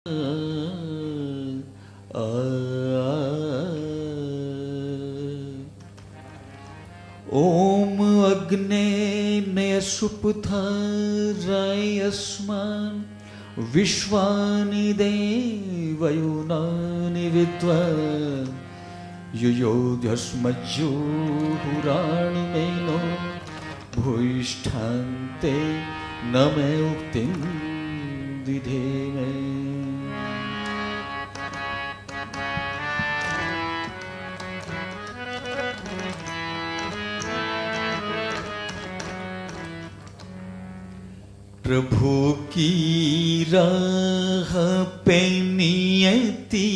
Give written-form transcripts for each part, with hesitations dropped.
ओम अग्ने नयसुपुथाराय अस्मान् विश्वानि देवयुनानि विद्वान् युयोध्यस्मज्जुहुराणिमेनो भूयिष्ठान्ते न मे उक्तिं दिधेमे। प्रभु की राह पे नियति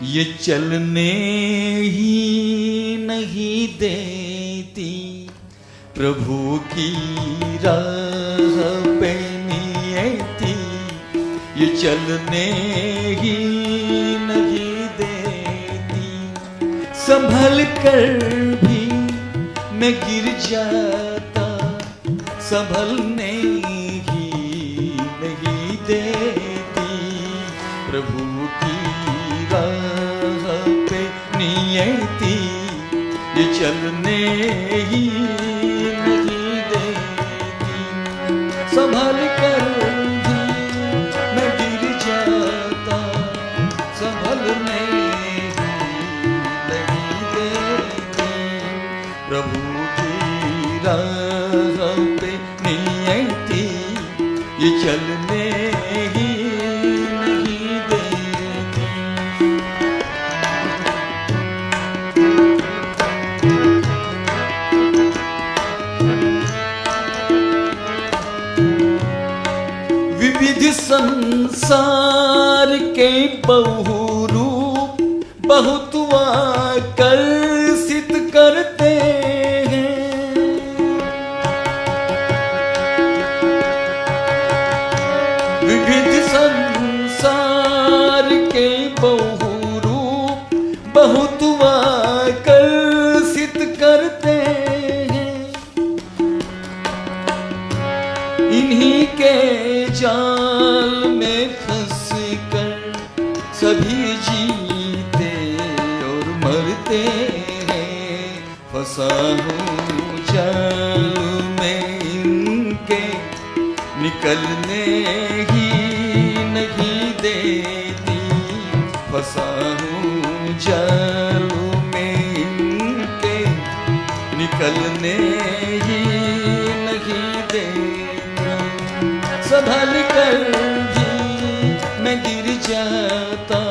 ये चलने ही नहीं देती। प्रभु की राह पे नियति ये चलने ही नहीं देती। संभल कर भी मैं गिर जाता, संभलने ही नहीं देती। प्रभु की राह पे नियति ये चलने ही नहीं देती। संभल कर भी मैं गिर जाता, संभलने ही नहीं देती। प्रभु की राह पे नियति ये चलने ही नहीं देती। विविध संसार के बहुरूप बहुत आकर्षित करते हैं। विविध संसार के बहुरूप बहुत आकर्षित करते हैं। इन्हीं के जाल में फंस कर सभी जीते और मरते हैं। फंसा हूँ जाल में इनके निकलने ही नहीं देती। फंसा हूँ जाल में इनके निकलने ही नहीं देती। संभल कर भी मैं गिर जाता,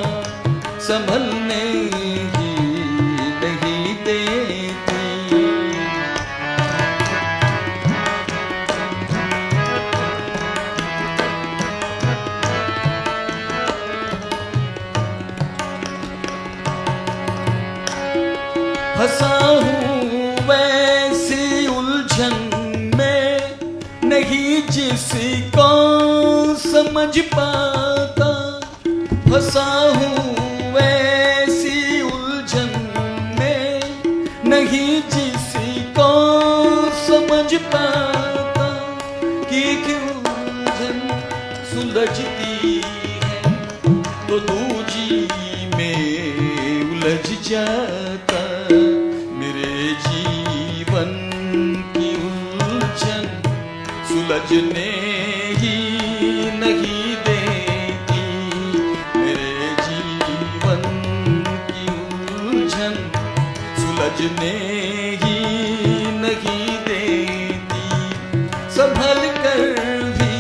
संभलने ही नहीं देती। फंसा हूँ वैसी उलझन में नहीं जिसको समझ पाता। फंसा हूँ वैसी उलझन में नहीं जिसको समझ पाता। कि उलझन सुलझती है तो दूजी में उलझ जाता। मेरे जीवन की उलझन सुलझने ही नहीं देती। मेरे जीवन की उलझन सुलझने ही नहीं देती। संभल कर भी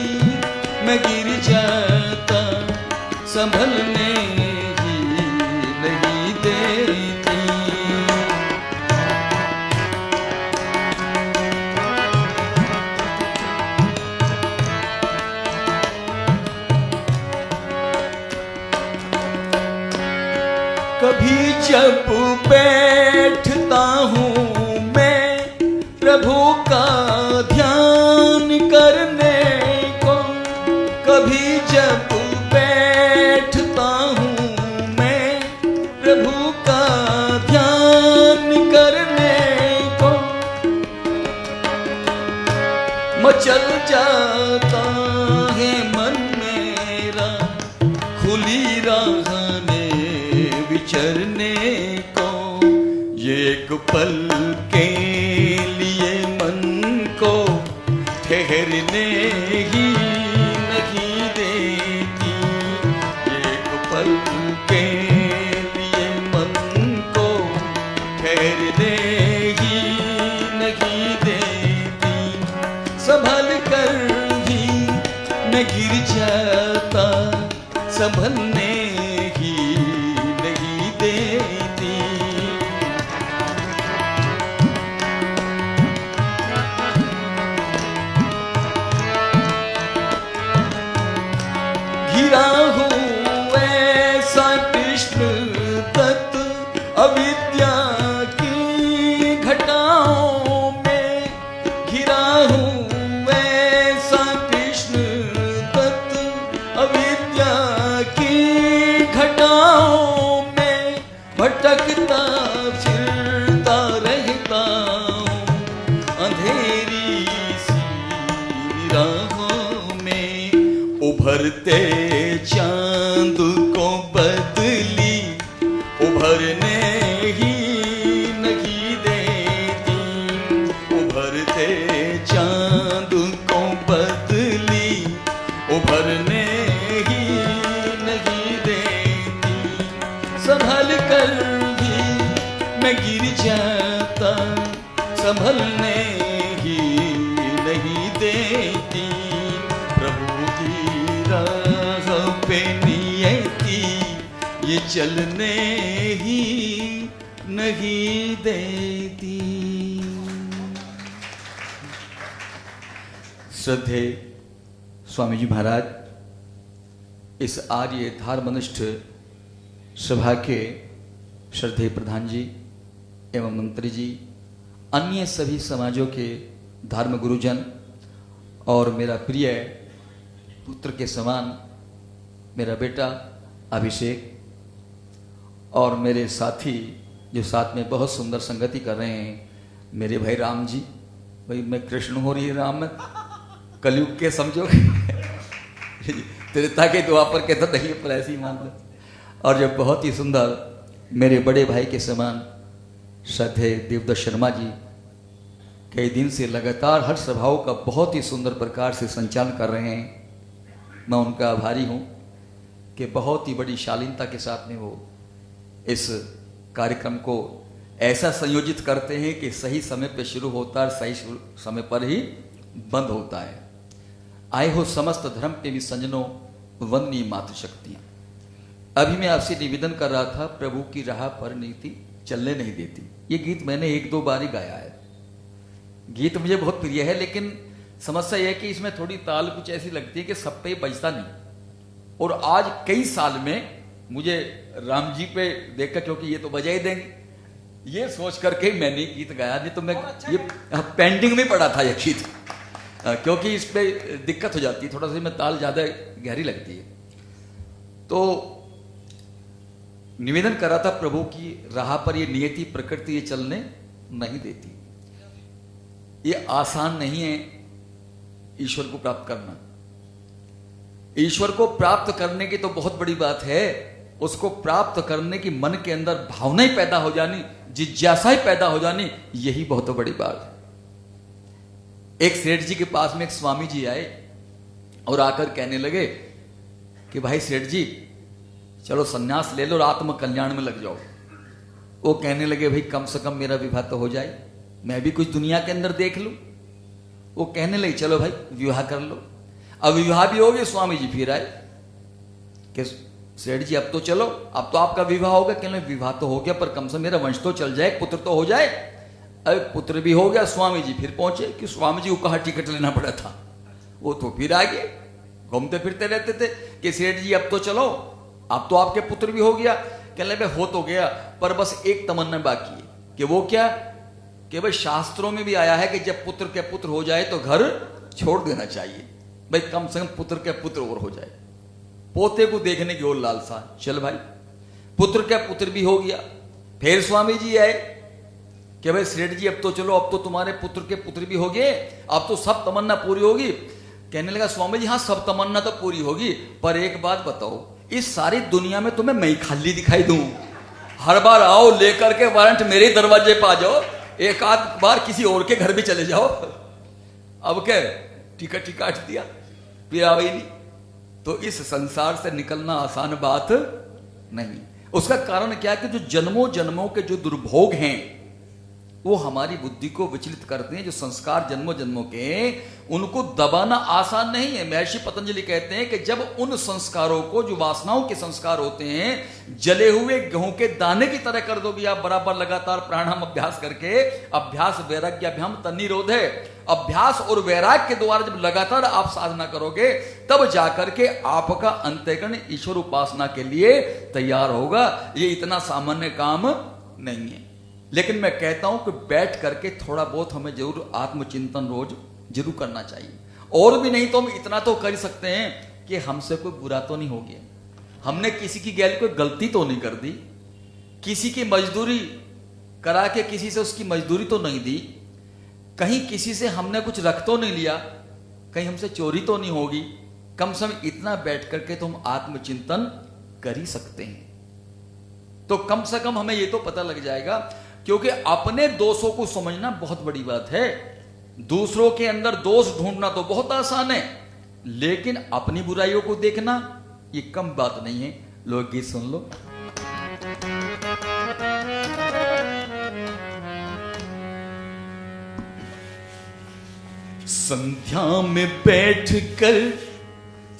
मैं गिर जाता, संभलने ही नहीं देती। कभी जब बैठता हूँ मैं प्रभु का ध्यान करने को। कभी जब बैठता हूँ मैं प्रभु का ध्यान करने को। मचल जाता है मन मेरा राहने विचरने को, ये एक पल के लिए मन को ठहरने ही नहीं देती। एक पल के लिए मन को ठहरने ही नहीं देती। संभल कर भी मैं गिर जाता, संभलने ही नहीं देती। घिरा हूँ ऐसा कृष्ण तत्व अविद्या की घटाओं में, घिरा हूँ ऐसा कृष्ण तत्व अविद्या की घटाओं में, भटकता फिरता रहता हूँ अंधेरी सी राहों में। उभरते चांद को बदली उभरने ही नहीं देती। उभरते चांद को बदली उभरने ही नहीं देती। संभल कर भी मैं गिर जाता, संभलने ही नहीं देती। प्रभु की राह पे नियति ये चलने ही नहीं देती। श्रद्धेय स्वामी जी महाराज, इस आर्य धर्मनिष्ठ सभा के श्रद्धेय प्रधान जी एवं मंत्री जी, अन्य सभी समाजों के धर्म गुरुजन और मेरा प्रिय पुत्र के समान मेरा बेटा अभिषेक और मेरे साथी जो साथ में बहुत सुंदर संगति कर रहे हैं, मेरे भाई राम जी, भाई मैं कृष्ण हो रही है राम में कलयुग के समझो त्रेता के द्वापर के तो नहीं पर ऐसी मान लो। और जब बहुत ही सुंदर मेरे बड़े भाई के समान श्रद्धेय देवदत्त शर्मा जी कई दिन से लगातार हर सभाओं का बहुत ही सुंदर प्रकार से संचालन कर रहे हैं, मैं उनका आभारी हूँ कि बहुत ही बड़ी शालीनता के साथ में वो इस कार्यक्रम को ऐसा संयोजित करते हैं कि सही समय पर शुरू होता है और सही समय पर ही बंद होता है। आए हो समस्त धर्म के भी संजनों, वंदनीय मातृशक्तियां। अभी मैं आपसे निवेदन कर रहा था, प्रभु की राह पर नीति चलने नहीं देती। ये गीत मैंने एक दो बार ही गाया है। गीत मुझे बहुत प्रिय है, लेकिन समस्या यह है कि इसमें थोड़ी ताल कुछ ऐसी लगती है कि सब पे बजता नहीं। और आज कई साल में मुझे राम जी पे देखकर, क्योंकि ये तो बजा ही देंगे, ये सोच करके मैंने गीत गाया। नहीं तो मैं ये पेंडिंग में पड़ा था ये गीत, क्योंकि इस पे दिक्कत हो जाती है, थोड़ा सा में ताल ज्यादा गहरी लगती है। तो निवेदन करा था, प्रभु की राह पर ये नियति प्रकृति ये चलने नहीं देती। ये आसान नहीं है ईश्वर को प्राप्त करना। ईश्वर को प्राप्त करने की तो बहुत बड़ी बात है, उसको प्राप्त करने की मन के अंदर भावना ही पैदा हो जानी, जिज्ञासा ही पैदा हो जानी, यही बहुत बड़ी बात है। एक सेठ जी के पास में एक स्वामी जी आए और आकर कहने लगे कि भाई सेठ जी चलो सन्यास ले लो और आत्म कल्याण में लग जाओ। वो कहने लगे भाई कम से कम मेरा विवाह तो हो जाए, मैं भी कुछ दुनिया के अंदर देख लूं। वो कहने लगे चलो भाई विवाह कर लो। अब विवाह भी हो गया, स्वामी जी फिर आए कि सेठ जी अब तो चलो, अब तो आपका विवाह होगा। कहने विवाह तो हो गया पर कम से मेरा वंश तो चल जाए, पुत्र तो हो जाए। अब पुत्र भी हो गया, स्वामी जी फिर पहुंचे कि स्वामी जी को कहाँ टिकट लेना पड़ा था। वो तो फिर आ गए, घूमते फिरते रहते थे कि सेठ जी अब तो चलो, अब तो आपके पुत्र भी हो गया। कहने लगे हो तो गया पर बस एक तमन्ना बाकी है। कि वो क्या? कि भाई शास्त्रों में भी आया है कि जब पुत्र के पुत्र हो जाए तो घर छोड़ देना चाहिए। भाई कम से कम पुत्र के पुत्र और हो जाए, पोते को देखने की और लालसा। चल भाई पुत्र के पुत्र भी हो गया। फिर स्वामी जी आए कि भाई सेठ जी अब तो चलो, अब तो तुम्हारे पुत्र के पुत्र भी हो गए, अब तो सब तमन्ना पूरी होगी। कहने लगा स्वामी जी हाँ सब तमन्ना तो पूरी होगी, पर एक बात बताओ, इस सारी दुनिया में तुम्हें मैं ही खाली दिखाई दूं? हर बार आओ लेकर के वारंट मेरे ही दरवाजे पर आ जाओ, एक आध बार किसी और के घर भी चले जाओ, अब क्या टिकट ही काट दिया, फिर आओ ही नहीं। तो इस संसार से निकलना आसान बात नहीं। उसका कारण क्या है कि जो जन्मों जन्मों के जो दुर्भोग हैं वो हमारी बुद्धि को विचलित करते हैं। जो संस्कार जन्मों जन्मों के, उनको दबाना आसान नहीं है। महर्षि पतंजलि कहते हैं कि जब उन संस्कारों को, जो वासनाओं के संस्कार होते हैं, जले हुए गेहूं के दाने की तरह कर दोगे आप बराबर लगातार प्राणायाम अभ्यास करके, अभ्यास वैराग्याभ्याम तन्निरोध है, अभ्यास और वैराग्य के द्वारा जब लगातार आप साधना करोगे तब जाकर के आपका अंतःकरण ईश्वर उपासना के लिए तैयार होगा। ये इतना सामान्य काम नहीं है। लेकिन मैं कहता हूं कि बैठ करके थोड़ा बहुत हमें जरूर आत्मचिंतन रोज जरूर करना चाहिए। और भी नहीं तो हम इतना तो कर सकते हैं कि हमसे कोई बुरा तो नहीं हो गया, हमने किसी की गैल कोई गलती तो नहीं कर दी, किसी की मजदूरी करा के किसी से उसकी मजदूरी तो नहीं दी, कहीं किसी से हमने कुछ रख तो नहीं लिया, कहीं हमसे चोरी तो नहीं होगी। कम से कम इतना बैठ करके तो हम आत्मचिंतन कर ही सकते हैं। तो कम से कम हमें यह तो पता लग जाएगा, क्योंकि अपने दोषों को समझना बहुत बड़ी बात है। दूसरों के अंदर दोष ढूंढना तो बहुत आसान है, लेकिन अपनी बुराइयों को देखना ये कम बात नहीं है। लोग गीत सुन लो। संध्या में बैठ कर,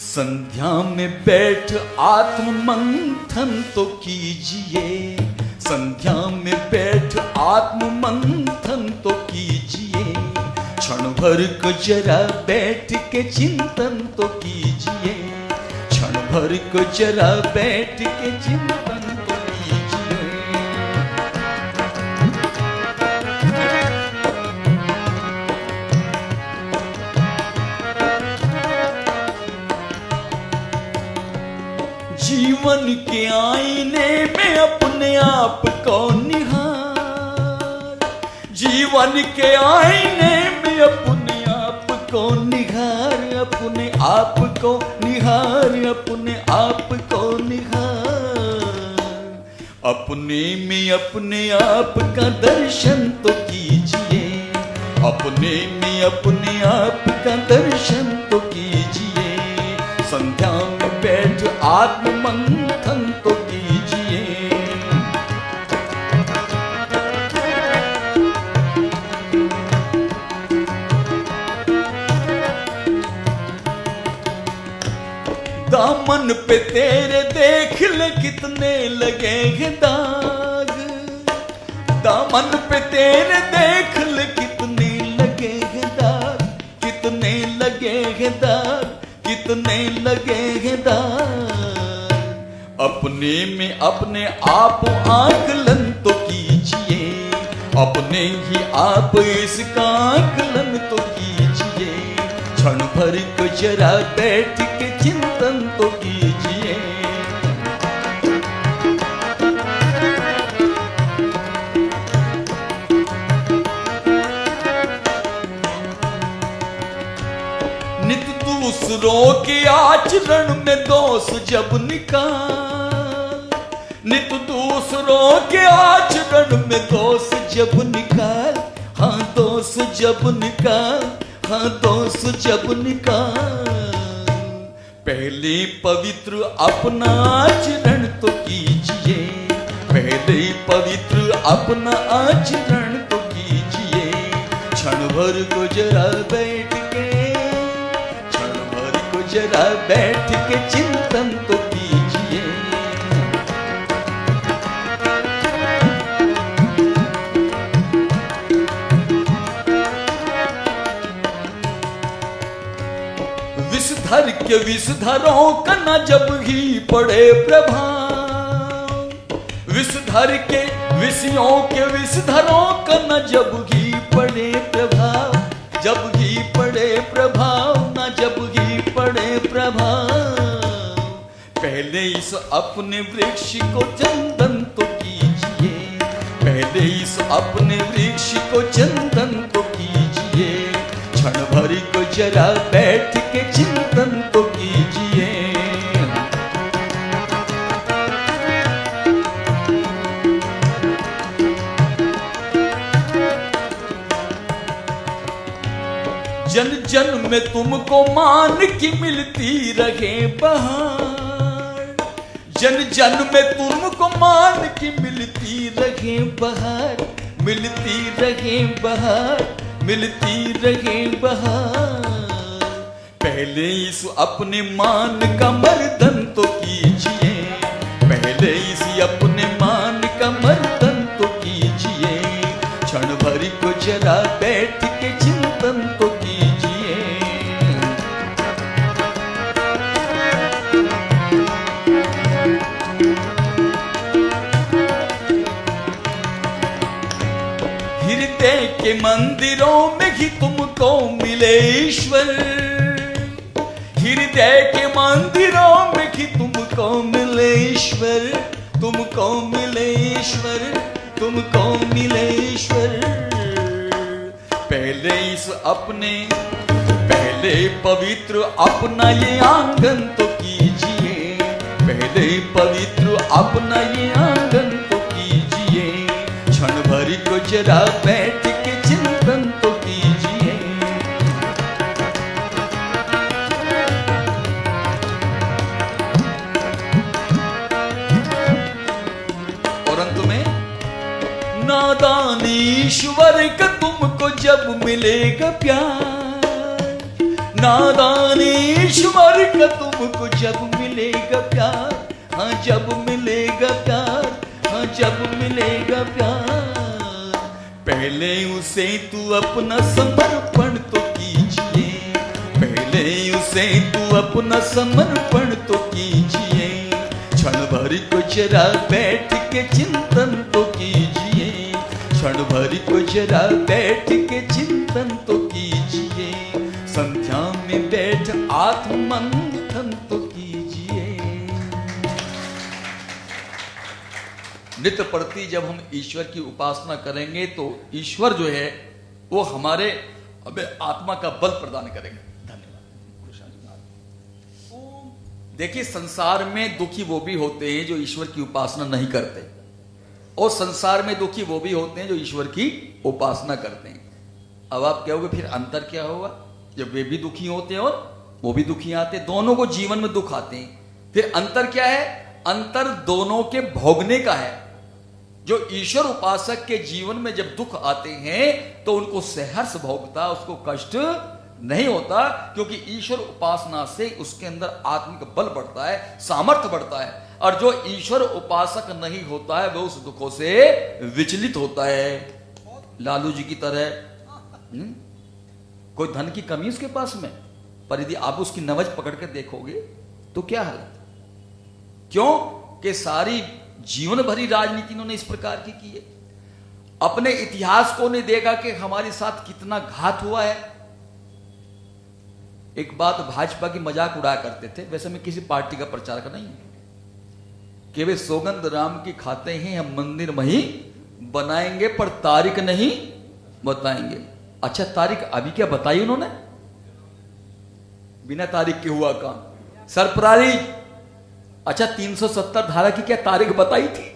संध्या में बैठ आत्म मंथन तो कीजिए, संध्या में बैठ आत्म मंथन तो कीजिए, क्षण भर को जरा बैठ के चिंतन तो कीजिए, क्षण भर को जरा बैठ के चिंतन तो कीजिए। जीवन के आईने में अपने आप को निहार, जीवन के आईने में अपने आप को निहार, अपने आप को निहार, अपने आप को निहार, अपने में अपने आप का दर्शन तो कीजिए, अपने में अपने आप का दर्शन तो कीजिए, संध्या में बैठ आत्म मंथन तो कीजिए। दामन पे तेरे देख ले कितने लगे हैं दाग, दामन पे तेरे देख ले कितने लगे हैं दाग, कितने लगे हैं दाग, कितने लगे हैं दाग, अपने में अपने आप आकलन तो कीजिए, अपने ही आप इसका आकलन तो कीजिए, क्षण भर को जरा बैठ के चिंतन तो कीजिए। नित दूसरों के आचरण में दोष जब निकाल, नित दूसरों के आचरण में दोष जब निकाल, हाँ दोष जब निकाल, हाँ दोष जब निकाल, पहले पवित्र अपना आचरण तो कीजिए, पहले पवित्र अपना आचरण तो कीजिए, क्षण भर को जरा बैठ के, क्षण भर को जरा बैठ के चिंतन तो कीजिए। विषधर के विषधरों का न जब ही पड़े प्रभाव, विषधर के विषयों के विषधरों का न जब ही पड़े प्रभाव, जब ही पड़े प्रभाव, न जब ही पड़े प्रभाव, पहले इस अपने वृक्ष को चंदन तो कीजिए, पहले इस अपने वृक्ष को चंदन तो कीजिए, क्षण भर को जरा बैठ के चिंतन तो कीजिए। जन जन में तुमको मान की मिलती रहे बहार, जन जन में तुमको मान की मिलती रहे बहार, मिलती रहे बहार, मिलती रहे बहार। पहले इस अपने मान का मर्दन तो कीजिए, पहले इस अपने मान का मर्दन तो कीजिए, क्षण भर को जरा बैठ के चिंतन तो कीजिए। हृदय के मंदिरों में ही तुमको मिले ईश्वर, हृदय के मंदिरों में ही तुमको मिले ईश्वर, तुमको मिले ईश्वर, तुमको मिले ईश्वर। पहले इस अपने, पहले पवित्र अपना ये आंगन तो कीजिए, पहले पवित्र अपना ये आंगन तो कीजिए, क्षण भर को जरा बैठ के चिंतन तो कीजिए। और अंत में, नादान ईश्वर का तुमको जब मिलेगा प्यार, नादान ईश्वर का तुमको जब मिलेगा प्यार, हाँ जब मिलेगा प्यार, हाँ जब मिलेगा प्यार। पहले उसे तू अपना समर्पण तो कीजिए, पहले उसे तू अपना समर्पण तो कीजिए, क्षण भर को जरा बैठ के चिंतन तो कीजिए, क्षण भर को जरा बैठ के चिंतन तो कीजिए, संध्या में बैठ आत्ममंथन तो कीजिए। नित्य प्रति जब हम ईश्वर की उपासना करेंगे तो ईश्वर जो है वो हमारे हमें आत्मा का बल प्रदान करेंगे। देखिए, संसार में दुखी वो भी होते हैं जो ईश्वर की उपासना नहीं करते, और संसार में दुखी वो भी होते हैं जो ईश्वर की उपासना करते हैं। अब आप कहोगे फिर अंतर क्या होगा? जब वे भी दुखी होते हैं और वो भी दुखी आते हैं, दोनों को जीवन में दुख आते हैं, फिर अंतर क्या है? अंतर दोनों के भोगने का है। जो ईश्वर उपासक के जीवन में जब दुख आते हैं तो उनको सहर्ष भोगता, उसको कष्ट नहीं होता, क्योंकि ईश्वर उपासना से उसके अंदर आत्मिक बल बढ़ता है, सामर्थ्य बढ़ता है। और जो ईश्वर उपासक नहीं होता है वह उस दुखों से विचलित होता है, लालू जी की तरह। कोई धन की कमी उसके पास में, पर यदि आप उसकी नवज पकड़ कर देखोगे तो क्या हालत? क्यों कि सारी जीवन भरी राजनीति इन्होंने इस प्रकार की है। अपने इतिहास को नहीं देखा कि हमारे साथ कितना घात हुआ है। एक बात भाजपा की मजाक उड़ाया करते थे, वैसे मैं किसी पार्टी का प्रचारक नहीं हूं, कि वे सौगंध राम की खाते हैं, हम मंदिर वहीं बनाएंगे पर तारीख नहीं बताएंगे। अच्छा, तारीख अभी क्या बताई उन्होंने? बिना तारीख के हुआ काम, सरप्राइज। अच्छा, 370 धारा की क्या तारीख बताई थी?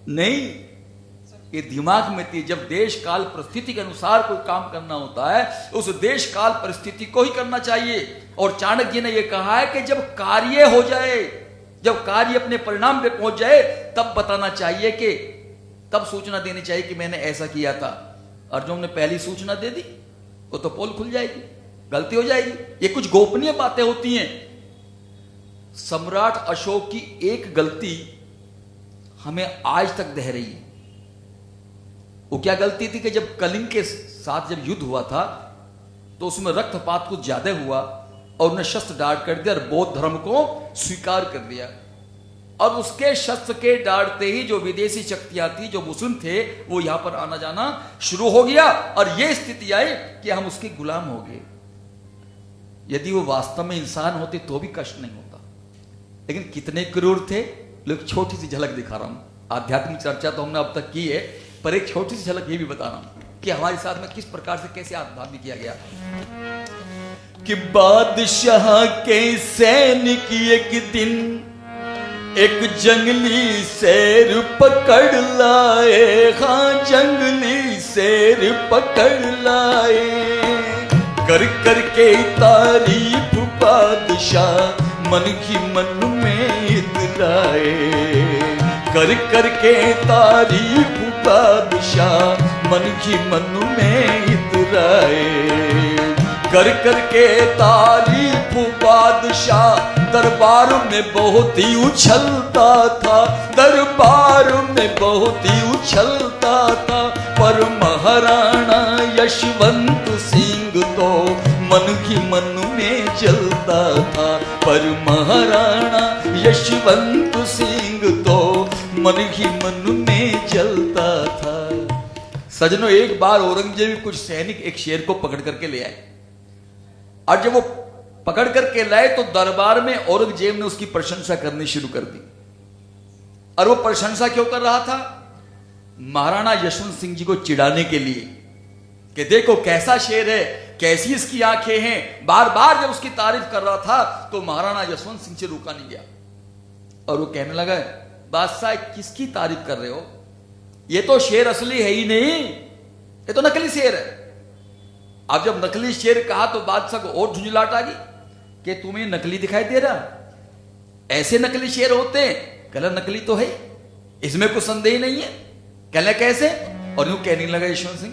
नहीं, ये दिमाग में थी। जब देश काल परिस्थिति के अनुसार कोई काम करना होता है, उस देश काल परिस्थिति को ही करना चाहिए। और चाणक्य जी ने यह कहा है कि जब कार्य हो जाए, जब कार्य अपने परिणाम पे पहुंच जाए, तब बताना चाहिए, कि तब सूचना देनी चाहिए कि मैंने ऐसा किया था। और जो हमने पहली सूचना दे दी वो तो पोल खुल जाएगी, गलती हो जाएगी। ये कुछ गोपनीय बातें होती हैं। सम्राट अशोक की एक गलती हमें आज तक दह रही है। वो क्या गलती थी कि जब कलिंग के साथ जब युद्ध हुआ था तो उसमें रक्तपात कुछ ज्यादा हुआ और उन्हें शस्त्र डांट कर दिया और बौद्ध धर्म को स्वीकार कर दिया। और उसके शस्त्र के डांटते ही जो विदेशी शक्तियां थी, जो मुस्लिम थे, वो यहां पर आना जाना शुरू हो गया और यह स्थिति आई कि हम उसके गुलाम हो गए। यदि वो वास्तव में इंसान होते तो भी कष्ट नहीं होता, लेकिन कितने क्रूर थे। लोग छोटी सी झलक दिखा रहा हूं। आध्यात्मिक चर्चा तो हमने अब तक की है, पर एक छोटी सी झलक ये भी बता रहा हूं कि हमारे साथ में किस प्रकार से कैसे आध्यात्मिक किया गया। कि बादशाह के सैनिक एक दिन एक जंगली शेर पकड़ लाए, हाँ जंगली शेर पकड़ लाए। कर करके तारीफ बादशाह मन की मन में इतराए, कर करके तारीफ बादशाह मन की मन में इतराए, कर करके तारीफ बादशाह दरबार में बहुत ही उछलता था, दरबार में बहुत ही उछलता था। पर महाराणा यशवंत सिंह तो मन ही मन में जलता था, पर महाराणा यशवंत सिंह तो मन ही मन में जलता था। सजनों, एक बार औरंगजेब कुछ सैनिक एक शेर को पकड़ करके ले आए, और जब वो पकड़ करके लाए तो दरबार में औरंगजेब ने उसकी प्रशंसा करनी शुरू कर दी। और वो प्रशंसा क्यों कर रहा था? महाराणा यशवंत सिंह जी को चिढ़ाने के लिए कि देखो कैसा शेर है, कैसी इसकी आंखें हैं। बार बार जब उसकी तारीफ कर रहा था तो महाराणा यशवंत सिंह से रुका नहीं गया, और वो कहने लगा, बादशाह किसकी तारीफ कर रहे हो? ये तो शेर असली है ही नहीं, ये तो नकली शेर है। अब जब नकली शेर कहा तो बादशाह को और झुंझलाहट आ गई कि तुम्हें नकली दिखाई दे रहा, ऐसे नकली शेर होते हैं? कहला नकली तो है, इसमें कुछ संदेह नहीं है। कहला कैसे? और यूं कहने लगा यशवंत सिंह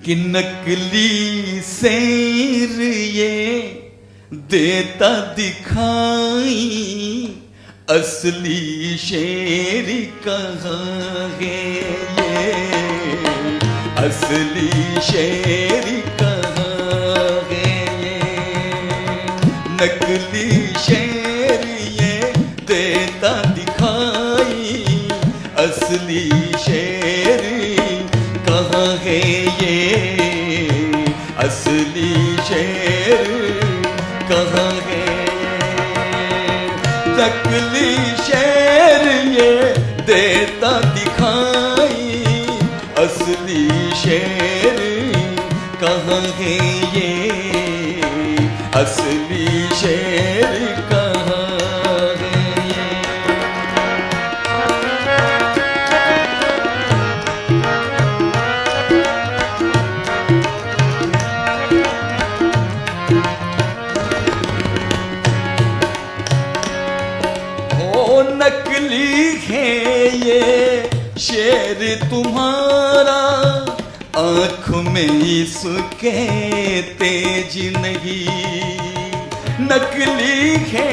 कि नकली शेर ये देता दिखाई, असली शेर कहाँ है ये, असली शेर कहाँ है ये, नकली शेर ये देता दिखाई, असली शेर कहाँ है ये, असली शेर कहाँ है ये, नकली शेर ये देता दिखाई, असली शेर कहाँ है ये, असली शेर कहाँ है ये। ओ नकली है ये शेर तुम्हारा, आँख में इसके तेज नहीं, नकली है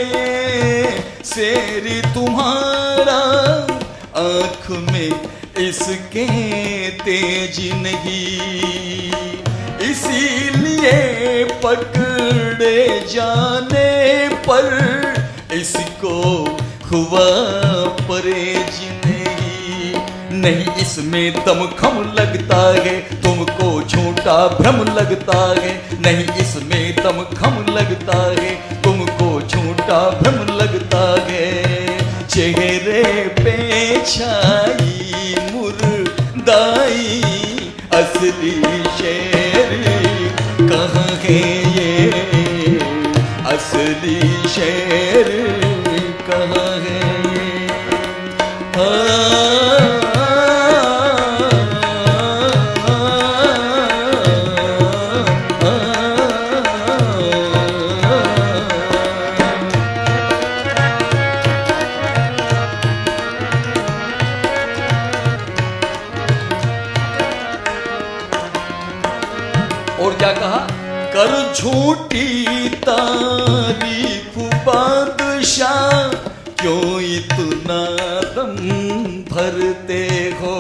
ये शेर तुम्हारा, आँख में इसके तेज नहीं, इसीलिए पकड़े जाने पर इसको हुआ परहेज नहीं, इसमें दमखम लगता है, तुमको झूठा भ्रम लगता है, नहीं इसमें दमखम लगता है, तुमको झूठा भ्रम लगता है, चेहरे पे छाई मुर्दाई, असली शेर कहाँ है ये, असली शेर कहाँ है ये। और क्या कहा? कर झूठी तारीफ बादशाह, क्यों इतना दम भरते हो,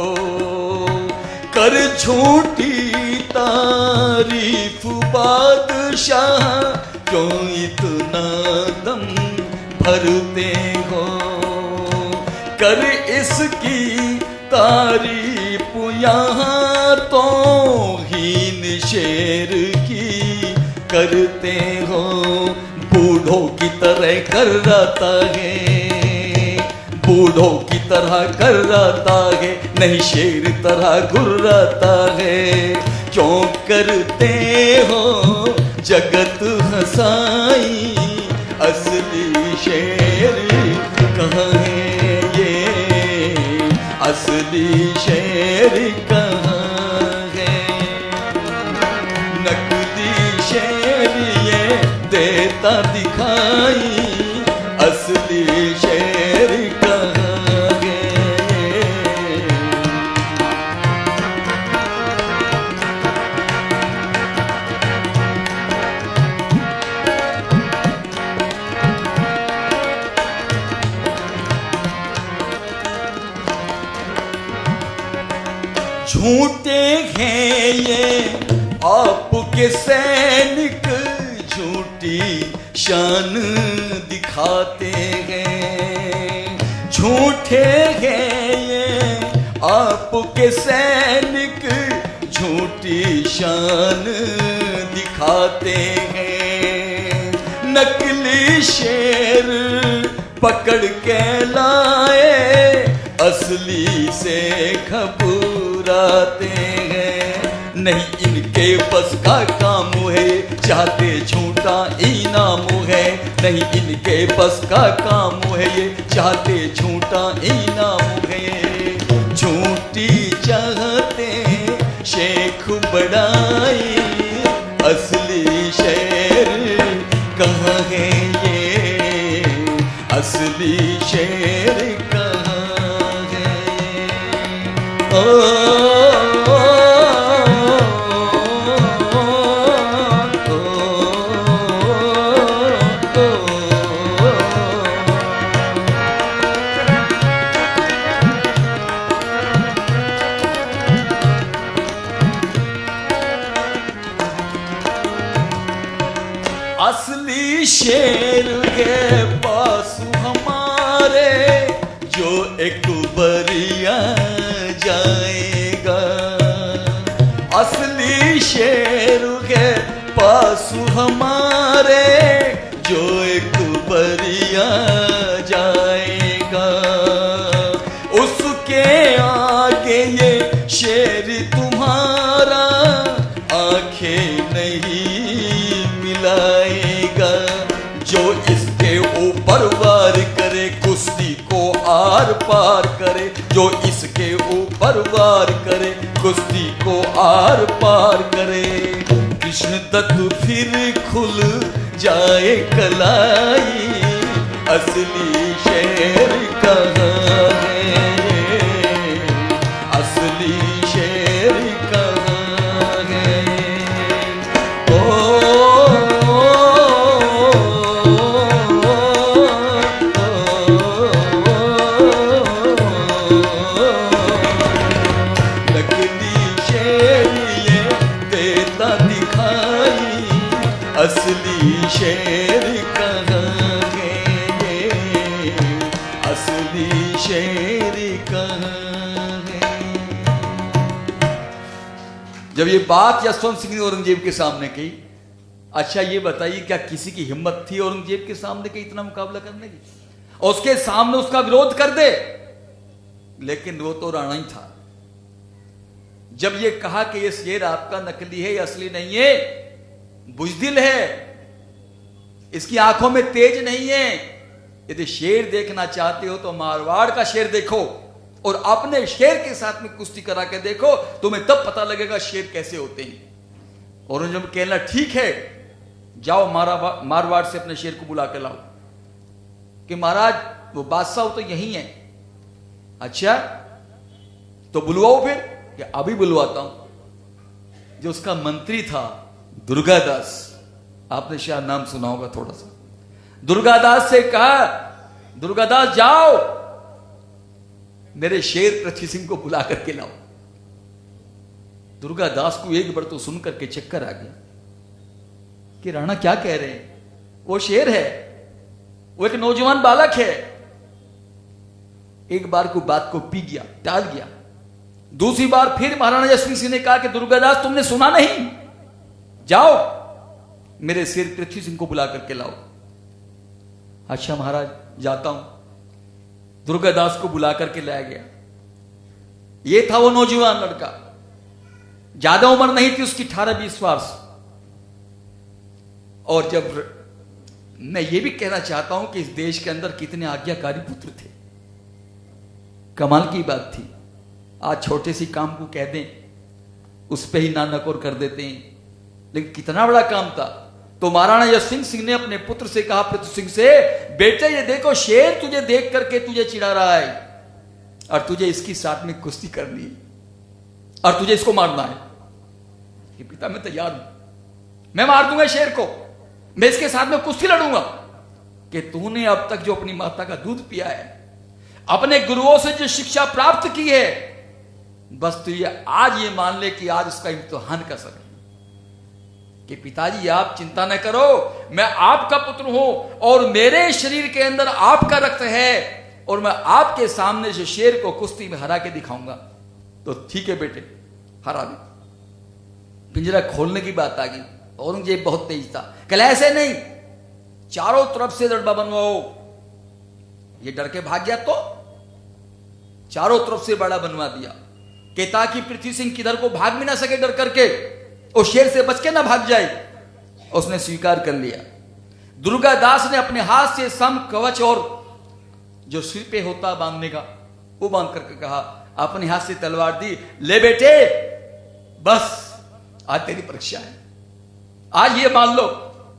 कर झूठी तारीफ बादशाह, क्यों इतना दम भरते हो, कर इसकी तारीफ यहाँ तो हीन शेर की करते हो, बूढ़ों की तरह कर्राता है, बूढ़ों की तरह कर्राता है, नहीं शेर तरह गुर्राता है, क्यों करते हो जगत हंसाई, असली शेर कहाँ है ये, असली शेर कहाँ है, देता दिखाई, असली शेर कहाँ गए। झूठे हैं ये आपके सैनिक, झूठी शान दिखाते हैं। झूठे हैं ये आपके सैनिक, झूठी शान दिखाते हैं। नकली शेर पकड़ के लाए, असली से घबराते हैं। नहीं इनके बस का काम है, चाहते झूठा इनाम है। नहीं इनके बस का काम है, ये चाहते झूठा इनाम है। झूठी चाहते शेख बड़ाई, असली शेर कहाँ है ये, असली शेर कहाँ है। ओ असली शेर के पास हमारे, जो एक बरिया जाएगा। असली शेर के पास हमारे, जो एक बरिया जाएगा। उसके आगे ये शेर तुम्हारा आंखें नहीं मिलाएगा। जो इसके ऊपर वार करे, कुश्ती को आर पार करे। जो इसके ऊपर वार करे, कुश्ती को आर पार करे। कृष्ण दत्त फिर खुल जाए कलाई, असली शेर कहाँ है, असली शेर कहाँ है। असली शेर कहाँ है, असली शेर कहाँ है। जब ये बात यशवंत सिंह ने औरंगजेब के सामने कही, अच्छा ये बताइए क्या किसी की हिम्मत थी औरंगजेब के सामने के इतना मुकाबला करने की, और उसके सामने उसका विरोध कर दे? लेकिन वो तो राणा ही था। जब ये कहा कि ये शेर आपका नकली है, ये असली नहीं है, बुजदिल है, इसकी आंखों में तेज नहीं है। यदि शेर देखना चाहते हो तो मारवाड़ का शेर देखो और अपने शेर के साथ में कुश्ती करा के देखो, तुम्हें तब पता लगेगा शेर कैसे होते हैं। और जब कहना ठीक है, जाओ मारवाड़ से अपने शेर को बुला के लाओ, कि महाराज वो बादशाह तो यही है। अच्छा तो बुलवाओ फिर, कि अभी बुलवाता हूं। जो उसका मंत्री था दुर्गादास, आपने शायद नाम सुना होगा थोड़ा सा। दुर्गादास से कहा, दुर्गादास जाओ मेरे शेर पृथ्वी सिंह को बुला करके लाओ। दुर्गादास को एक बार तो सुन करके चक्कर आ गया कि राणा क्या कह रहे हैं, वो शेर है, वो एक नौजवान बालक है। एक बार को बात को पी गया, टाल गया। दूसरी बार फिर महाराणा यशवंत सिंह ने कहा कि दुर्गादास तुमने सुना नहीं, जाओ मेरे शेर पृथ्वी सिंह को बुला करके लाओ। अच्छा महाराज जाता हूं। दुर्गादास को बुला करके लाया गया। यह था वो नौजवान लड़का, ज्यादा उम्र नहीं थी उसकी, 18-20 वर्ष। और जब मैं ये भी कहना चाहता हूं कि इस देश के अंदर कितने आज्ञाकारी पुत्र थे, कमाल की बात थी। आज छोटे सी काम को कह दें उस पे ही नानक और कर देते हैं, लेकिन कितना बड़ा काम था। तो महाराणा यशवंत सिंह ने अपने पुत्र से कहा, पृथ्वी सिंह से, बेटे ये देखो शेर तुझे देख करके तुझे चिढ़ा रहा है और तुझे इसकी साथ में कुश्ती करनी है और तुझे इसको मारना है। कि पिता मैं तैयार हूं, मैं मार दूंगा शेर को, मैं इसके साथ में कुश्ती लड़ूंगा। कि तूने अब तक जो अपनी माता का दूध पिया है, अपने गुरुओं से जो शिक्षा प्राप्त की है, बस तू ये आज ये मान ले कि आज उसका इम्तिहान का समय। कि पिताजी आप चिंता न करो, मैं आपका पुत्र हूं और मेरे शरीर के अंदर आपका रक्त है और मैं आपके सामने से शेर को कुश्ती में हरा के दिखाऊंगा। तो ठीक है बेटे, हरा दे। पिंजरा खोलने की बात आ गई। औरंगजेब बहुत तेज था, कल ऐसे नहीं, चारों तरफ से दड़बा बनवाओ। ये डर के भाग गया तो चारों तरफ से बड़ा बनवा दिया कि ताकि पृथ्वी सिंह किधर को भाग भी ना सके डर करके और शेर से बच के ना भाग जाए। उसने स्वीकार कर लिया। दुर्गा दास ने अपने हाथ से सम कवच और जो सिर पे होता बांधने का वो बांध करके कहा, अपने हाथ से तलवार दी, ले बेटे बस आज तेरी परीक्षा है, आज ये मान लो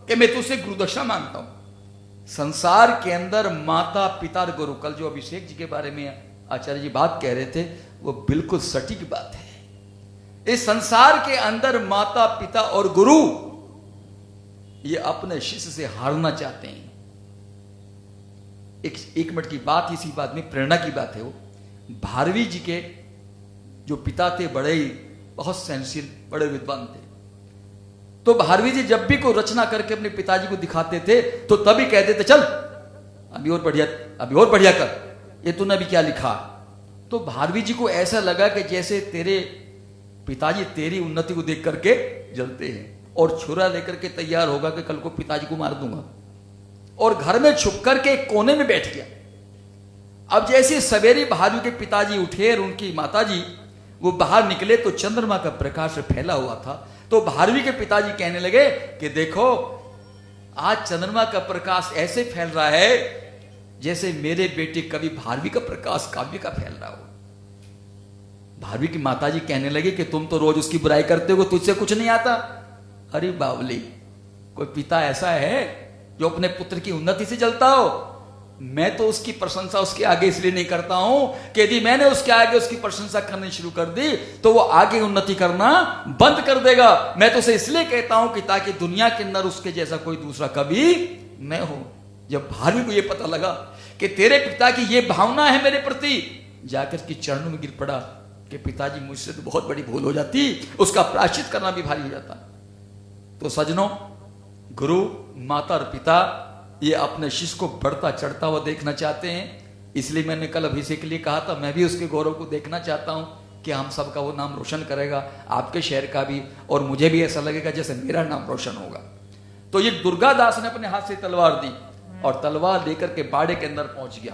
कि मैं तुझसे गुरुदक्षा मांगता हूं। संसार के अंदर माता पिता और गुरु, कल जो अभिषेक जी के बारे में आचार्य जी बात कह रहे थे वो बिल्कुल सटीक बात है। इस संसार के अंदर माता पिता और गुरु ये अपने शिष्य से हारना चाहते हैं। एक मिनट की बात, इसी बात में प्रेरणा की बात है। वो भारवी जी के जो पिता थे बड़े ही बहुत सहनशील, बड़े विद्वान थे। तो भारवी जी जब भी कोई रचना करके अपने पिताजी को दिखाते थे तो तभी कह देते, चल अभी और बढ़िया कर, ये तूने अभी क्या लिखा। तो भारवी जी को ऐसा लगा कि जैसे तेरे पिताजी तेरी उन्नति को देख करके जलते हैं और छुरा लेकर के तैयार होगा कि कल को पिताजी को मार दूंगा, और घर में छुप करके एक कोने में बैठ गया। अब जैसे सवेरे भारवी के पिताजी उठे और उनकी माताजी वो बाहर निकले तो चंद्रमा का प्रकाश फैला हुआ था। तो भारवी के पिताजी कहने लगे कि देखो आज चंद्रमा का प्रकाश ऐसे फैल रहा है जैसे मेरे बेटे कवि भारवी का प्रकाश काव्य का फैल रहा हो। भारवी की माताजी कहने लगे कि तुम तो रोज उसकी बुराई करते हो, तुझसे कुछ नहीं आता। अरे बावली, कोई पिता ऐसा है जो अपने पुत्र की उन्नति से जलता हो? मैं तो उसकी प्रशंसा उसके आगे इसलिए नहीं करता हूं कि यदि मैंने उसके आगे उसकी प्रशंसा करनी शुरू कर दी तो वो आगे उन्नति करना बंद कर देगा। मैं तो उसे इसलिए कहता हूं कि ताकि दुनिया के अंदर उसके जैसा कोई दूसरा कवि न हो। जब भारवी को यह पता लगा कि तेरे पिता की यह भावना है मेरे प्रति, जाकर उसके चरणों में गिर पड़ा कि पिताजी मुझसे तो बहुत बड़ी भूल हो जाती, उसका प्रायश्चित करना भी भारी हो जाता। तो सज्जनों, गुरु, माता और पिता ये अपने शिष्य को बढ़ता चढ़ता हुआ देखना चाहते हैं। इसलिए मैंने कल अभिषेक के लिए कहा था, मैं भी उसके गौरव को देखना चाहता हूं कि हम सबका वो नाम रोशन करेगा, आपके शहर का भी, और मुझे भी ऐसा लगेगा जैसे मेरा नाम रोशन होगा। तो ये दुर्गा दास ने अपने हाथ से तलवार दी और तलवार लेकर के बाड़े के अंदर पहुंच गया।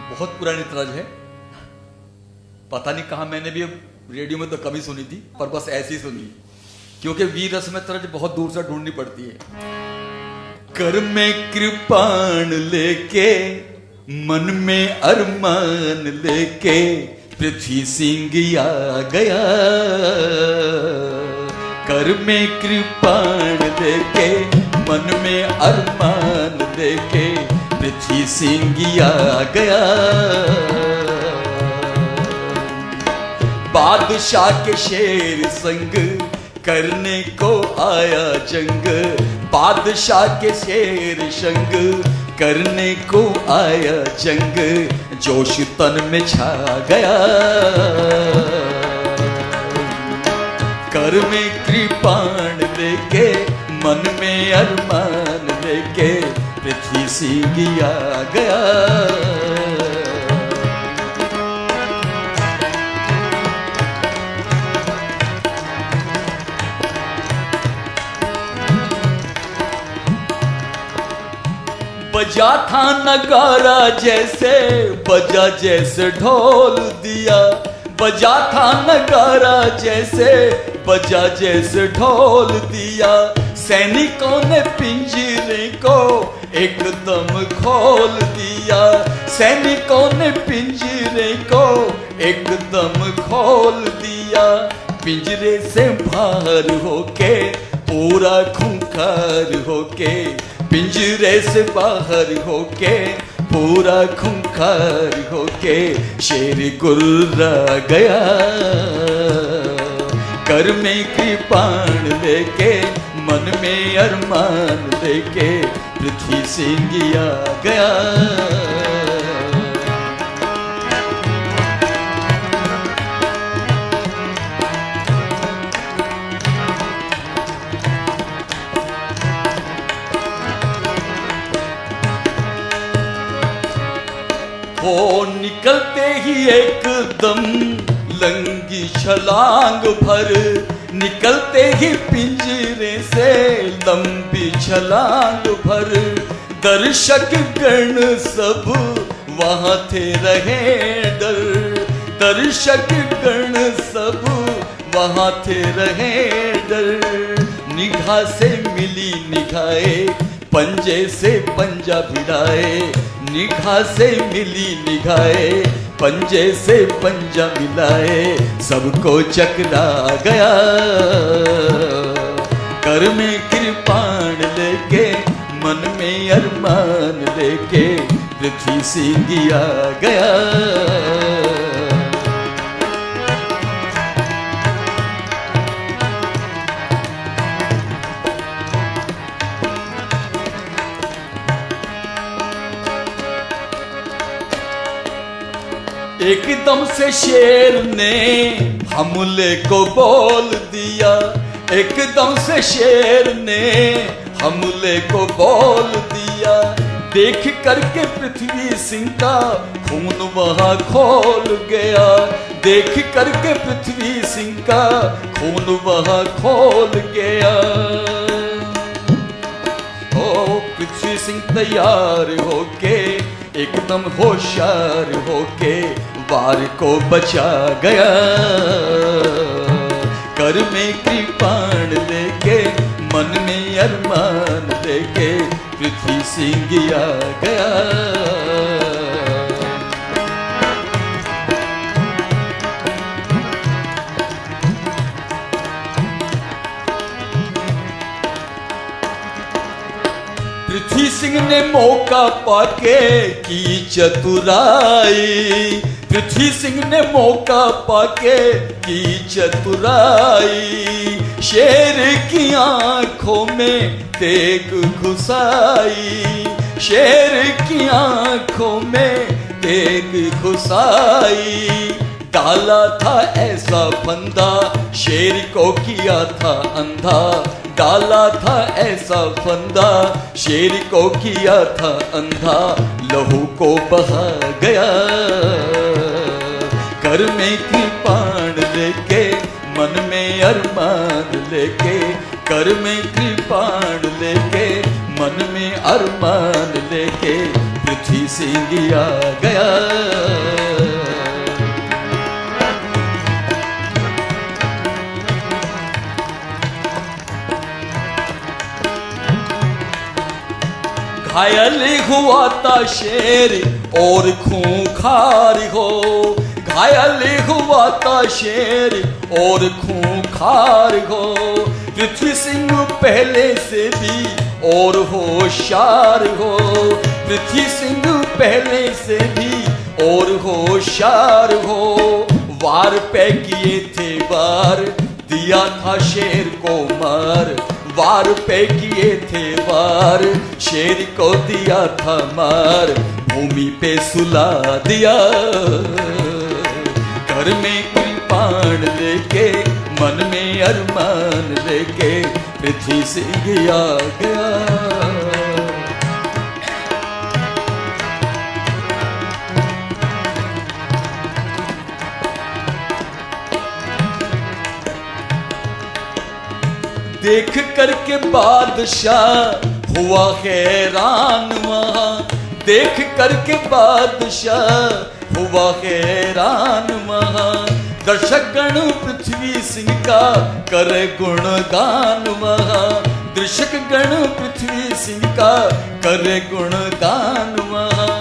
बहुत पुरानी तर्ज है, पता नहीं कहा, मैंने भी रेडियो में तो कभी सुनी थी, पर बस ऐसी सुनी, क्योंकि वीर रस में तर्ज बहुत दूर से ढूंढनी पड़ती है। कर में कृपाण लेके, मन में अरमान लेके, पृथ्वी सिंह आ गया। कर में कृपाण लेके, मन में अरमान लेके, पृथ्वी सिंह आ गया। बादशाह के शेर संग करने को आया जंग, बादशाह के शेर संग करने को आया जंग, जोश तन में छा गया। कर में कृपाण लेके, मन में अरमान लेके, पृथ्वी सिंह आ गया। बजा था नगारा जैसे, बजा जैसे ढोल दिया, बजा था नगारा जैसे, बजा जैसे ढोल दिया। सैनिकों ने पिंजरे को एकदम खोल दिया, सैनिकों ने पिंजरे को एकदम खोल दिया। पिंजरे से बाहर होके पूरा खूंखार होके, पिंजरे से बाहर होके पूरा खूंखार होके शेर गुर्रा गया। कर में कृपाण लेके मन में अरमान लेके पृथ्वी सिंगिया गया। वो निकलते ही एकदम लंगी छलांग भर, निकलते ही पिंजरे से लंबी छलांग भर। दर्शक गण सब वहां थे रहे डर, दर्शक गण सब वहां थे रहे डर। निगाह से मिली निगाहे पंजे से पंजा भिड़ाए, निगाह से मिली निगाहे पंजे से पंजा मिलाए सबको चकरा गया। कर में कृपाण लेके मन में अरमान लेके पृथ्वी सिंगिया गया। एकदम से शेर ने हमले को बोल दिया, एकदम से शेर ने हमले को बोल दिया। देख करके पृथ्वी सिंह का खून वहां खोल गया, देख करके पृथ्वी सिंह का खून वहां खोल गया। ओ पृथ्वी सिंह तैयार होके एकदम होशियार होके वार को बचा गया। कर में कृपाण लेके मन में अरमान लेके पृथ्वी सिंगिया गया। पृथ्वी सिंह ने मौका पाके की चतुराई, पृथ्वी सिंह ने मौका पाके की चतुराई। शेर की आंखों में तेग घुसाई, शेर की आंखों में तेग घुसाई। डाला था ऐसा फंदा शेर को किया था अंधा, डाला था ऐसा फंदा शेर को किया था अंधा। लहू को बहा गया। कर में कृपाण लेके मन में अरमान लेके, कर में कृपाण लेके मन में अरमान लेके पृथ्वी सिंगिया गया। घायल हुआ था शेर और खूंखार हो, घायल हुआ था शेर और खूंखार हो। पृथ्वी सिंह पहले से भी और होशियार हो, पृथ्वी सिंह पहले से भी और होशियार हो। वार पे किए थे वार दिया था शेर को मार, वार पे किए थे वार शेर को दिया था मार। भूमि पे सुला दिया। कर में कृपाण लेके मन में अरमान लेके पृथ्वी सिंगिया गया। देख करके बादशाह हुआ हैरान वहां, देख करके बादशाह हुआ हैरान वहां। दर्शक गण पृथ्वी सिंह का करे गुणगान वहां, दृशक गण पृथ्वी सिंह का करे गुणगान वहाँ।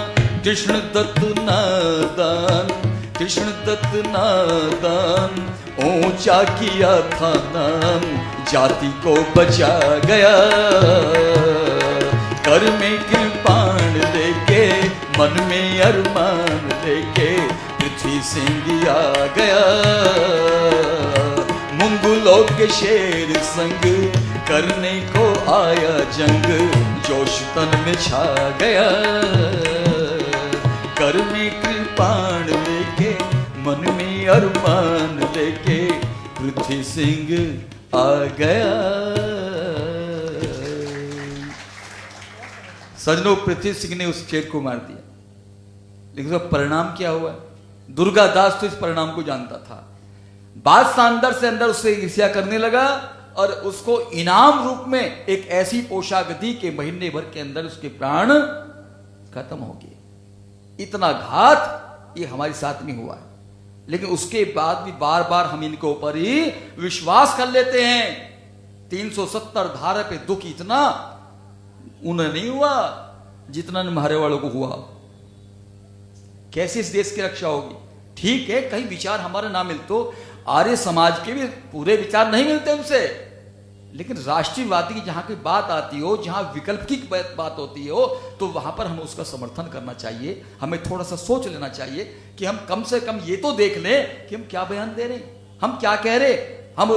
कृष्ण दत्त नादान, कृष्ण दत्त नादान, ऊंचा किया था नाम, जाति को बचा गया। कर में कृपाण लेके, मन में अरमान लेके, पृथ्वी सिंह आ गया। मुंगलों के शेर संग करने को आया जंग, जोश तन में छा गया। कर में कृपाण लेके, मन में अरमान लेके, पृथ्वी सिंह आ गया। सजनों, पृथ्वी सिंह ने उस शेर को मार दिया, लेकिन उसका परिणाम क्या हुआ? दुर्गा दास तो इस परिणाम को जानता था। बादशाह अंदर से अंदर उससे ईर्ष्या करने लगा और उसको इनाम रूप में एक ऐसी पोशाक दी कि महीने भर के अंदर उसके प्राण खत्म हो गए। इतना घात ये हमारे साथ में हुआ है, लेकिन उसके बाद भी बार बार हम इनके ऊपर ही विश्वास कर लेते हैं। 370 धारा पे दुख इतना उन्हें नहीं हुआ जितना हमारे वालों को हुआ। कैसे इस देश की रक्षा होगी? ठीक है, कहीं विचार हमारे ना मिलते हो, आर्य समाज के भी पूरे विचार नहीं मिलते उनसे, लेकिन राष्ट्रीयवादी की जहां की बात आती हो, जहां विकल्प की बात होती हो, तो वहां पर हमें उसका समर्थन करना चाहिए। हमें थोड़ा सा सोच लेना चाहिए कि हम कम से कम ये तो देख लें कि हम क्या बयान दे रहे हैं, हम क्या कह रहे। हम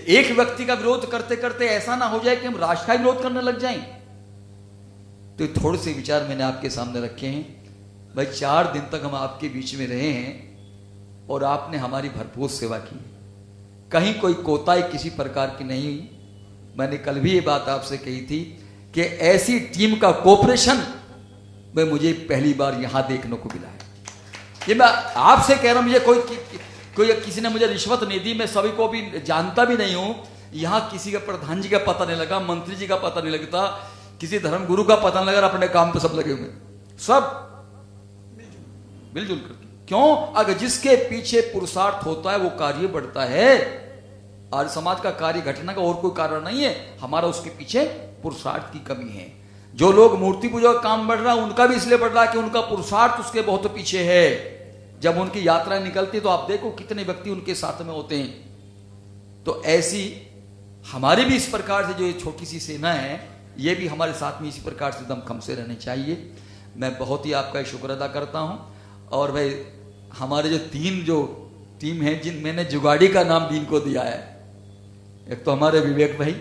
एक व्यक्ति का विरोध करते करते ऐसा ना हो जाए कि हम राष्ट्र का विरोध करने लग जाएं। तो थोड़े से विचार मैंने आपके सामने रखे हैं। भाई 4 दिन तक हम आपके बीच में रहे हैं और आपने हमारी भरपूर सेवा की, कहीं कोई कोताही किसी प्रकार की नहीं हुई। मैंने कल भी ये बात आपसे कही थी कि ऐसी टीम का कोऑपरेशन मुझे पहली बार यहां देखने को मिला है। ये मैं आपसे कह रहा हूं, मुझे कोई किसी ने मुझे रिश्वत नहीं दी, मैं सभी को भी जानता भी नहीं हूं। यहां किसी का प्रधान जी का पता नहीं लगा, मंत्री जी का पता नहीं लगता, किसी धर्म गुरु का पता नहीं लगा, अपने काम पे सब लगे हुए, सब मिलजुल करके। क्यों? अगर जिसके पीछे पुरुषार्थ होता है वो कार्य बढ़ता है। आर्य समाज का कार्य घटना का और कोई कारण नहीं है, हमारा उसके पीछे पुरुषार्थ की कमी है। जो लोग मूर्ति पूजा का काम बढ़ रहा है उनका भी इसलिए बढ़ रहा है कि उनका पुरुषार्थ उसके बहुत पीछे है। जब उनकी यात्राएं निकलती तो आप देखो कितने व्यक्ति उनके साथ में होते हैं। तो ऐसी हमारी भी इस प्रकार से जो ये छोटी सी सेना है, ये भी हमारे साथ में इसी प्रकार से दमखम से रहने चाहिए। मैं बहुत ही आपका शुक्र अदा करता हूं। और भाई हमारे जो टीम है, जिन मैंने जुगाड़ी का नाम भी इनको दिया है, एक तो हमारे विवेक भाई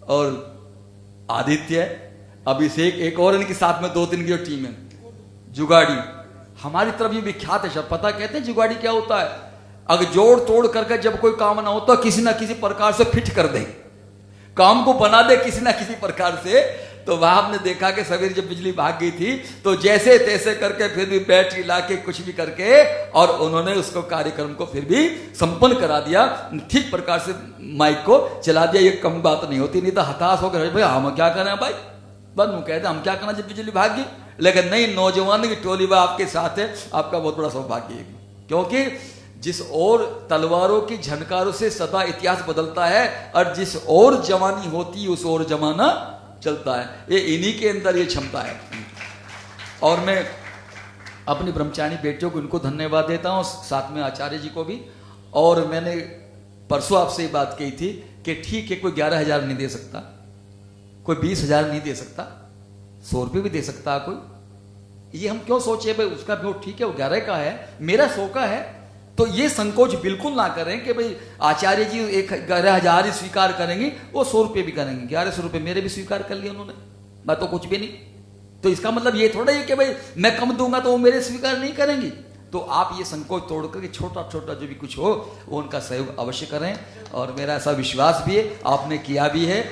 और आदित्य, अभिषेक, एक और इनके साथ में 2-3 की जो टीम है जुगाड़ी। हमारी तरफ ये विख्यात है, सब पता कहते हैं जुगाड़ी क्या होता है। अगर जोड़ तोड़ करके जब कोई काम ना हो तो किसी ना किसी प्रकार से फिट कर दे, काम को बना दे किसी ना किसी प्रकार से। तो वहां हमने देखा कि सवेरे जब बिजली भाग गई थी तो जैसे तैसे करके फिर भी बैटरी लाके कुछ भी करके और उन्होंने उसको कार्यक्रम को फिर भी संपन्न करा दिया, ठीक प्रकार से माइक को चला दिया। ये कम बात नहीं होती, नहीं तो हताश होकर भाई हम क्या करें भाई, बस कहते हम क्या करना जब बिजली भाग गई। लेकिन नहीं, नौजवान की टोली वह आपके साथ है, आपका बहुत बड़ा सौभाग्य है। क्योंकि जिस और तलवारों की झनकारों से सदा इतिहास बदलता है और जिस और जवानी होती है उस और जमाना चलता है। ये इन्हीं के अंदर ये क्षमता है। और मैं अपनी ब्रह्मचारी बेटियों को इनको धन्यवाद देता हूं, साथ में आचार्य जी को भी। और मैंने परसों आपसे ये बात कही थी कि ठीक है, कोई 11,000 नहीं दे सकता, कोई 20,000 नहीं दे सकता, 100 रुपये भी दे सकता है कोई। ये हम क्यों सोचे भाई उसका भी ठीक है, वो 11 का है, मेरा 100 का है। तो ये संकोच बिल्कुल ना करें कि भाई आचार्य जी 11,000 ही स्वीकार करेंगे, वो 100 रुपये भी करेंगे। 1100 रुपये मेरे भी स्वीकार कर लिए उन्होंने, मैं तो कुछ भी नहीं। तो इसका मतलब ये थोड़ा ही कि भाई मैं कम दूंगा तो वो मेरे स्वीकार नहीं करेंगी। तो आप ये संकोच तोड़ करके छोटा छोटा जो भी कुछ हो वो उनका सहयोग अवश्य करें। और मेरा ऐसा विश्वास भी है, आपने किया भी है।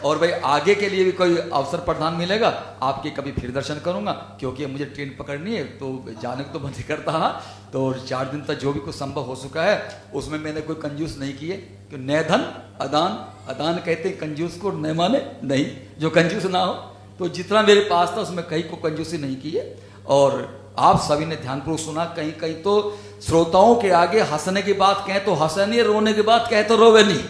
और भाई आगे के लिए भी कोई अवसर प्रदान मिलेगा आपके कभी फिर दर्शन करूंगा, क्योंकि मुझे ट्रेन पकड़नी है तो जाने को तो बंद करता है। तो 4 दिन तक जो भी कुछ संभव हो चुका है उसमें मैंने कोई कंजूस नहीं किए, कि नए धन अदान, अदान कहते हैं कंजूस को, नए माने नहीं, जो कंजूस ना हो। तो जितना मेरे पास था उसमें कहीं को कंजूसी नहीं की है। और आप सभी ने ध्यानपूर्वक सुना। कहीं कहीं तो श्रोताओं के आगे हंसने की बात कहें तो हंसे नहीं, रोने की बात कहें तो रोवे नहीं।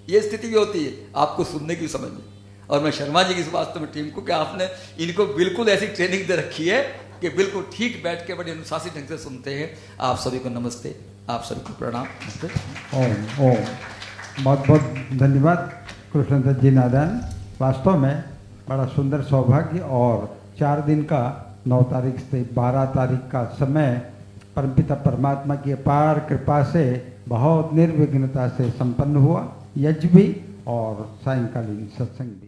ये स्थिति भी होती है आपको सुनने की, समझ में। और मैं शर्मा जी की इस वास्तव में टीम को कि आपने इनको बिल्कुल ऐसी ट्रेनिंग दे रखी है कि बिल्कुल ठीक बैठ के बड़े अनुशासित ढंग से सुनते हैं। आप सभी को नमस्ते, आप सभी को प्रणाम। ओम ओम, बहुत बहुत धन्यवाद कृष्णदत्त जी नारायण। वास्तव में बड़ा सुंदर सौभाग्य, और 4 दिन का 9 तारीख से 12 तारीख का समय परमपिता परमात्मा की अपार कृपा से बहुत निर्विघ्नता से संपन्न हुआ। यज्ञ भी और सायंकालीन सत्संग भी।